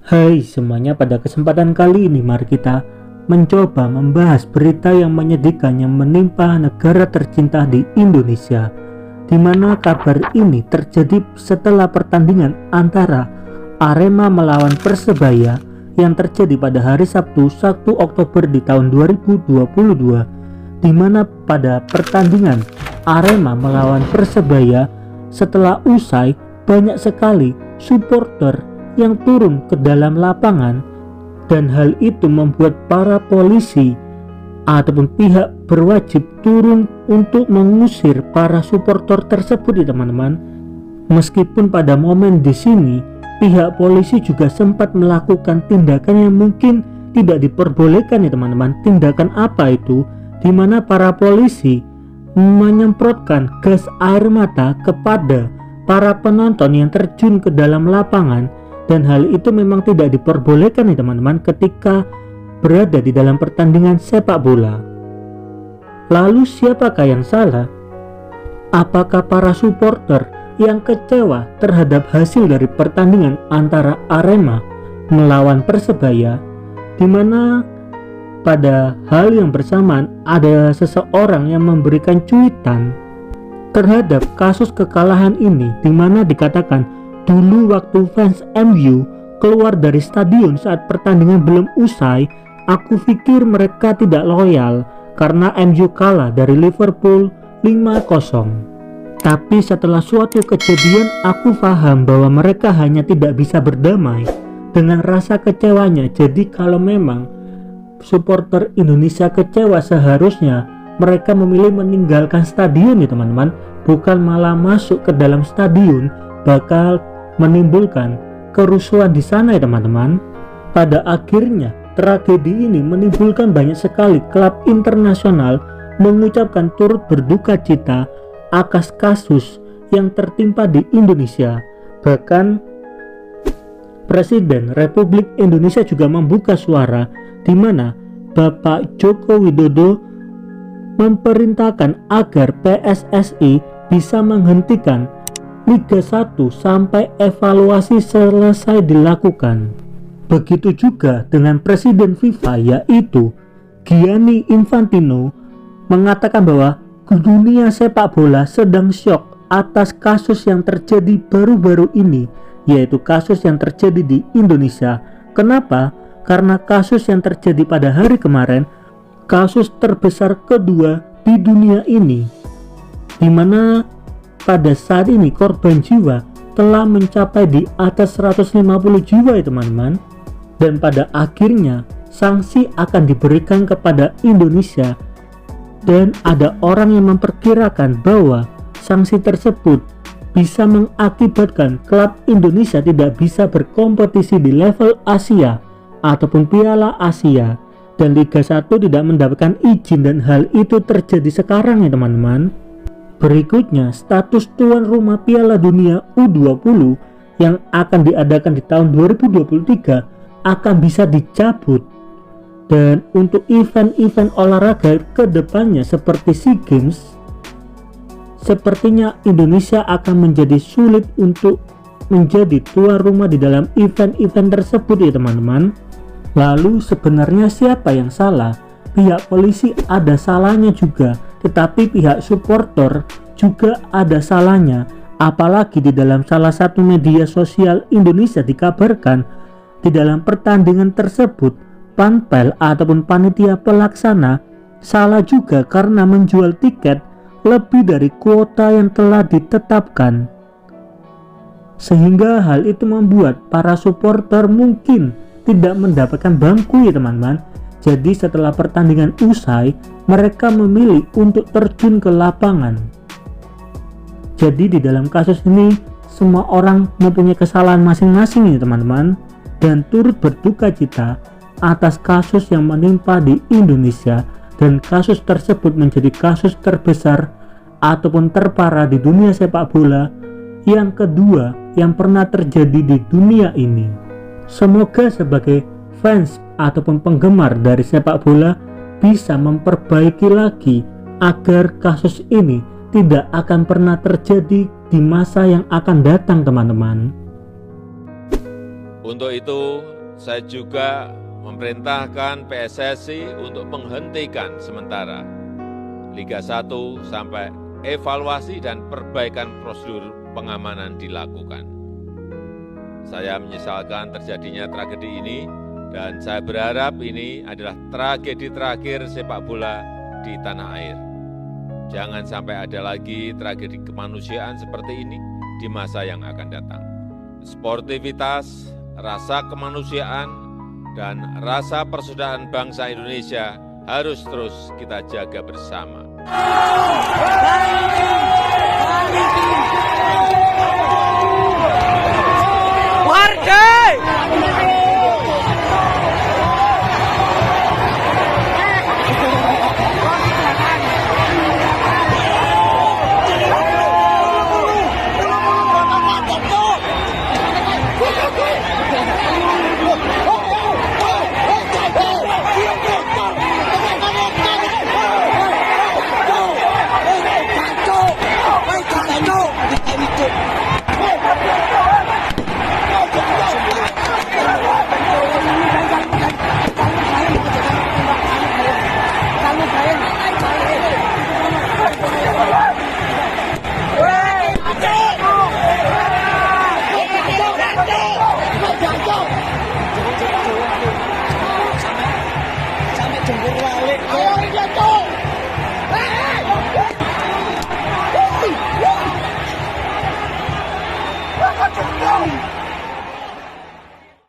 Hai semuanya, pada kesempatan kali ini mari kita mencoba membahas berita yang menyedihkan yang menimpa negara tercinta di Indonesia, di mana kabar ini terjadi setelah pertandingan antara Arema melawan Persebaya yang terjadi pada hari Sabtu 1 Oktober di tahun 2022, di mana pada pertandingan Arema melawan Persebaya, setelah usai banyak sekali supporter yang turun ke dalam lapangan, dan hal itu membuat para polisi ataupun pihak berwajib turun untuk mengusir para supporter tersebut ya teman-teman. Meskipun pada momen di sini pihak polisi juga sempat melakukan tindakan yang mungkin tidak diperbolehkan ya teman-teman. Tindakan apa itu? Di mana para polisi menyemprotkan gas air mata kepada para penonton yang terjun ke dalam lapangan, dan hal itu memang tidak diperbolehkan ya teman-teman ketika berada di dalam pertandingan sepak bola. Lalu siapakah yang salah? Apakah para supporter yang kecewa terhadap hasil dari pertandingan antara Arema melawan Persebaya, di mana pada hal yang bersamaan ada seseorang yang memberikan cuitan terhadap kasus kekalahan ini, di mana dikatakan dulu waktu fans MU keluar dari stadion saat pertandingan belum usai, aku pikir mereka tidak loyal karena MU kalah dari Liverpool 5-0. Tapi setelah suatu kejadian aku paham bahwa mereka hanya tidak bisa berdamai dengan rasa kecewanya. Jadi kalau memang supporter Indonesia kecewa, seharusnya mereka memilih meninggalkan stadion ya teman-teman, bukan malah masuk ke dalam stadion, bakal menimbulkan kerusuhan di sana ya teman-teman. Pada akhirnya tragedi ini menimbulkan banyak sekali klub internasional mengucapkan turut berduka cita atas kasus yang tertimpa di Indonesia. Bahkan Presiden Republik Indonesia juga membuka suara, di mana Bapak Joko Widodo memerintahkan agar PSSI bisa menghentikan Liga 1 sampai evaluasi selesai dilakukan. Begitu juga dengan Presiden FIFA yaitu Gianni Infantino mengatakan bahwa dunia sepak bola sedang syok atas kasus yang terjadi baru-baru ini, yaitu kasus yang terjadi di Indonesia. Kenapa? Karena kasus yang terjadi pada hari kemarin kasus terbesar kedua di dunia ini, di mana pada saat ini korban jiwa telah mencapai di atas 150 jiwa ya teman-teman. Dan pada akhirnya sanksi akan diberikan kepada Indonesia, dan ada orang yang memperkirakan bahwa sanksi tersebut bisa mengakibatkan klub Indonesia tidak bisa berkompetisi di level Asia ataupun Piala Asia, dan Liga 1 tidak mendapatkan izin, dan hal itu terjadi sekarang ya teman-teman. Berikutnya, status tuan rumah Piala Dunia U20 yang akan diadakan di tahun 2023 akan bisa dicabut. Dan untuk event-event olahraga ke depannya seperti SEA Games, sepertinya Indonesia akan menjadi sulit untuk menjadi tuan rumah di dalam event-event tersebut ya teman-teman. Lalu sebenarnya siapa yang salah? Pihak polisi ada salahnya juga, tetapi pihak supporter juga ada salahnya. Apalagi di dalam salah satu media sosial Indonesia dikabarkan di dalam pertandingan tersebut panpel ataupun panitia pelaksana salah juga karena menjual tiket lebih dari kuota yang telah ditetapkan, sehingga hal itu membuat para supporter mungkin tidak mendapatkan bangku ya teman-teman. Jadi setelah pertandingan usai, mereka memilih untuk terjun ke lapangan. Jadi di dalam kasus ini semua orang mempunyai kesalahan masing-masing ya teman-teman, dan turut berduka cita atas kasus yang menimpa di Indonesia, dan kasus tersebut menjadi kasus terbesar ataupun terparah di dunia sepak bola yang kedua yang pernah terjadi di dunia ini. Semoga sebagai fans ataupun penggemar dari sepak bola bisa memperbaiki lagi agar kasus ini tidak akan pernah terjadi di masa yang akan datang teman-teman. Untuk itu saya juga memerintahkan PSSI untuk menghentikan sementara Liga 1 sampai evaluasi dan perbaikan prosedur pengamanan dilakukan. Saya menyesalkan terjadinya tragedi ini dan saya berharap ini adalah tragedi terakhir sepak bola di tanah air. Jangan sampai ada lagi tragedi kemanusiaan seperti ini di masa yang akan datang. Sportivitas, rasa kemanusiaan, dan rasa persaudaraan bangsa Indonesia harus terus kita jaga bersama. Sampai jemput balik. Ayo jatuh. Hey!